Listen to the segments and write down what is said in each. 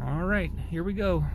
All right, here we go.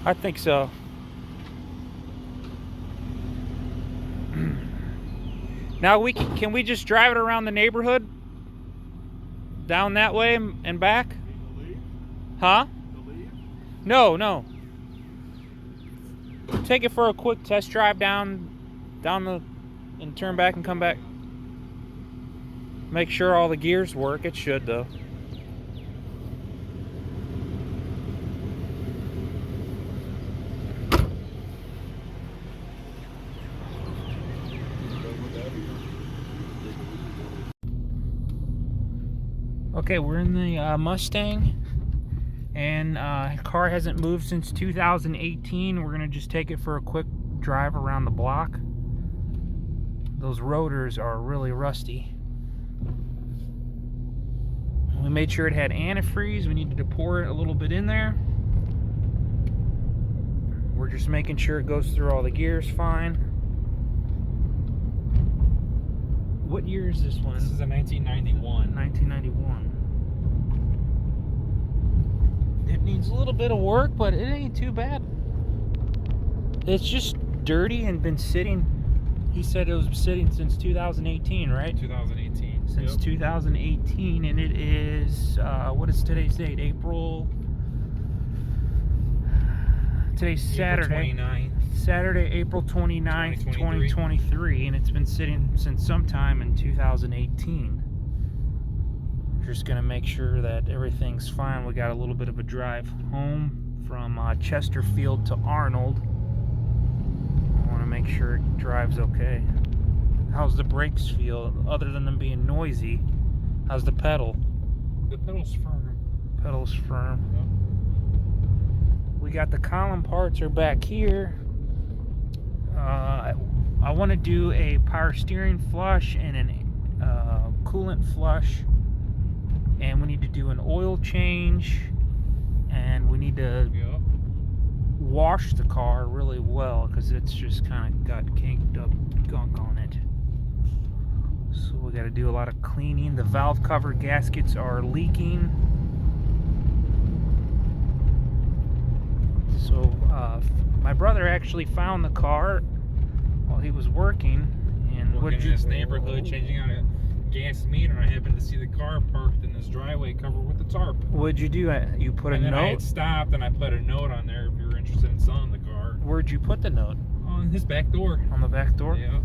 I think so. Now can we just drive it around the neighborhood? Down that way and back? Huh? No. Take it for a quick test drive down and turn back and come back. Make sure all the gears work. It should though. Okay, we're in the Mustang, and car hasn't moved since 2018. We're gonna just take it for a quick drive around the block. Those rotors are really rusty. We made sure it had antifreeze. We needed to pour it a little bit in there. We're just making sure it goes through all the gears fine. What year is this one? This is a 1991. 1991. It needs a little bit of work, but it ain't too bad. It's just dirty and been sitting. He said it was sitting since 2018, right? 2018. Since 2018, and it is, what is today's date? Today's Saturday. April 29th. Saturday, April 29th, 2023, and it's been sitting since sometime in 2018. Just gonna make sure that everything's fine. We got a little bit of a drive home from Chesterfield to Arnold. I want to make sure it drives okay. How's the brakes feel, other than them being noisy? How's the pedal? The pedal's firm. Pedal's firm. Yep. We got the column parts are back here. I want to do a power steering flush and an coolant flush, and we need to do an oil change, and we need to wash the car really well because it's just kind of got caked up gunk on it. So we got to do a lot of cleaning. The valve cover gaskets are leaking. So my brother actually found the car while he was working in this neighborhood, changing out a gas meter, and I happened to see the car parked in this driveway covered with the tarp. What'd you do? You put a note? I had stopped and I put a note on there if you were interested in selling the car. Where'd you put the note? On his back door. On the back door? Yeah.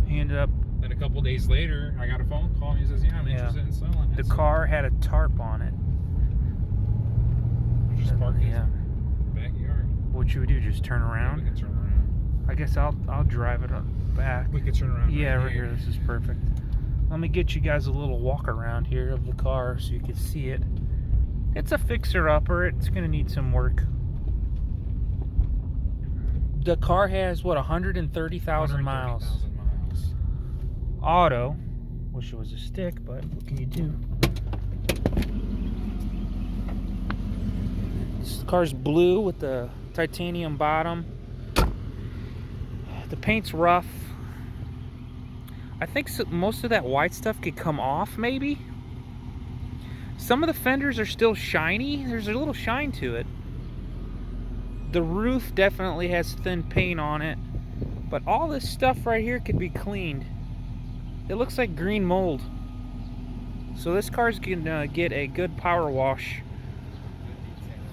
He ended up... Then a couple days later, I got a phone call. He says, yeah, I'm interested in selling it. The car had a tarp on it. Just parked in yeah. his backyard. What should we do? Just turn around? Yeah, we can turn around. I guess I'll drive it back. We could turn around. Yeah, right here. This is perfect. Let me get you guys a little walk around here of the car so you can see it. It's a fixer-upper. It's going to need some work. The car has, what, 130,000 miles. 130,000 miles. Auto. Wish it was a stick, but what can you do? This car's blue with the titanium bottom. The paint's rough. I think most of that white stuff could come off, maybe. Some of the fenders are still shiny. There's a little shine to it. The roof definitely has thin paint on it. But all this stuff right here could be cleaned. It looks like green mold. So this car's gonna get a good power wash.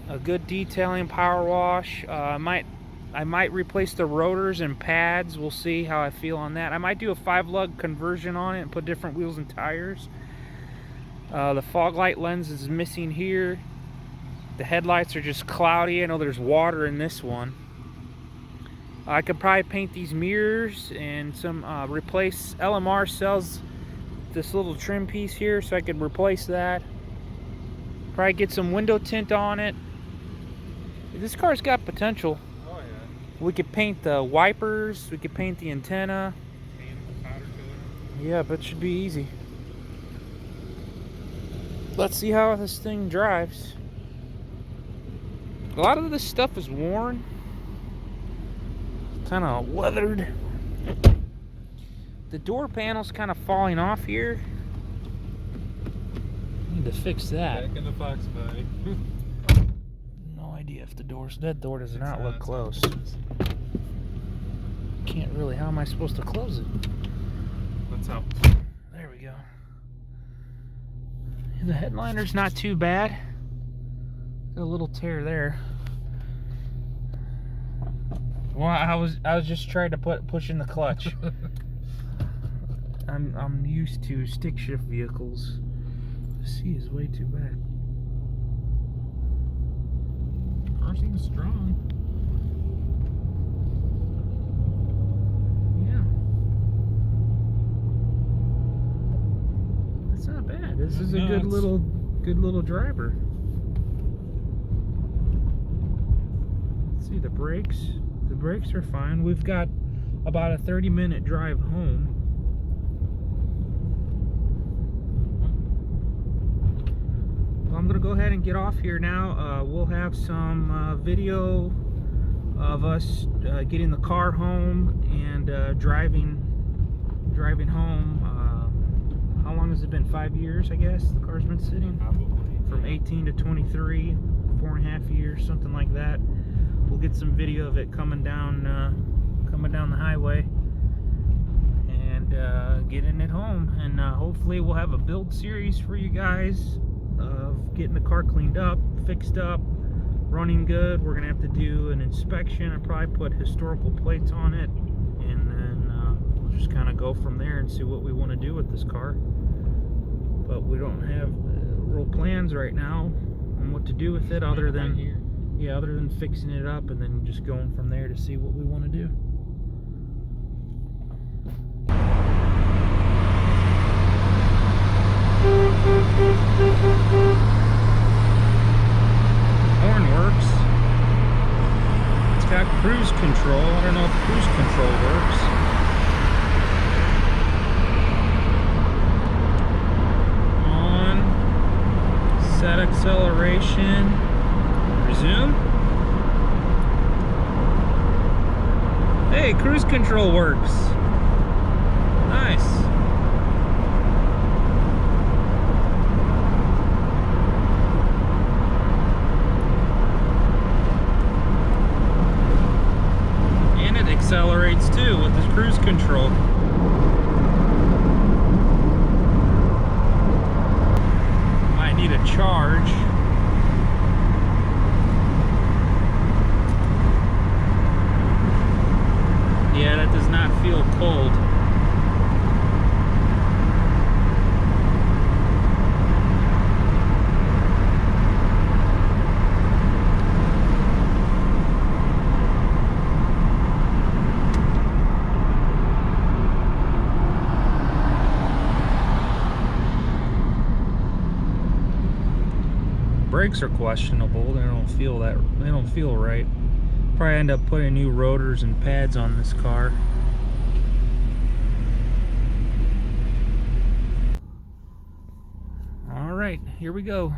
A good detailing power wash. I might replace the rotors and pads. We'll see how I feel on that. I might do a 5-lug conversion on it and put different wheels and tires. The fog light lens is missing here. The headlights are just cloudy. I know there's water in this one. I could probably paint these mirrors and some replace. LMR sells this little trim piece here, so I could replace that. Probably get some window tint on it. This car's got potential. Oh yeah. We could paint the wipers. We could paint the antenna. Paint the powder coat. Yeah, but it should be easy. Let's see how this thing drives. A lot of this stuff is worn. Kind of weathered. The door panel's kind of falling off here. Need to fix that. Back in the Foxbody. No idea if that door does not look close. Can't really. How am I supposed to close it? Let's help. There we go. The headliner's not too bad. Got a little tear there. Well, I was just trying to push in the clutch. I'm used to stick shift vehicles. The C is way too back. Car seems strong. Yeah. That's not bad. This is a good little driver. Let's see the brakes. The brakes are fine. We've got about a 30-minute drive home. I'm gonna go ahead and get off here now. We'll have some video of us getting the car home and driving home. How long has it been? 5 years, I guess. The car's been sitting. Probably. From 18 to 23, 4.5 years, something like that. We'll get some video of it coming down the highway and getting it home. And hopefully we'll have a build series for you guys of getting the car cleaned up, fixed up, running good. We're gonna have to do an inspection and probably put historical plates on it, and then we'll just kind of go from there and see what we want to do with this car. But we don't have real plans right now on what to do with it, other than fixing it up and then just going from there to see what we want to do. Horn works. It's got cruise control. I don't know if cruise control works. On. Set acceleration. Resume. Hey, cruise control works. Nice. Accelerates too with this cruise control. Might need a charge. Yeah, that does not feel cold. Brakes are questionable. They don't feel right. Probably end up putting new rotors and pads on this car. All right, here we go.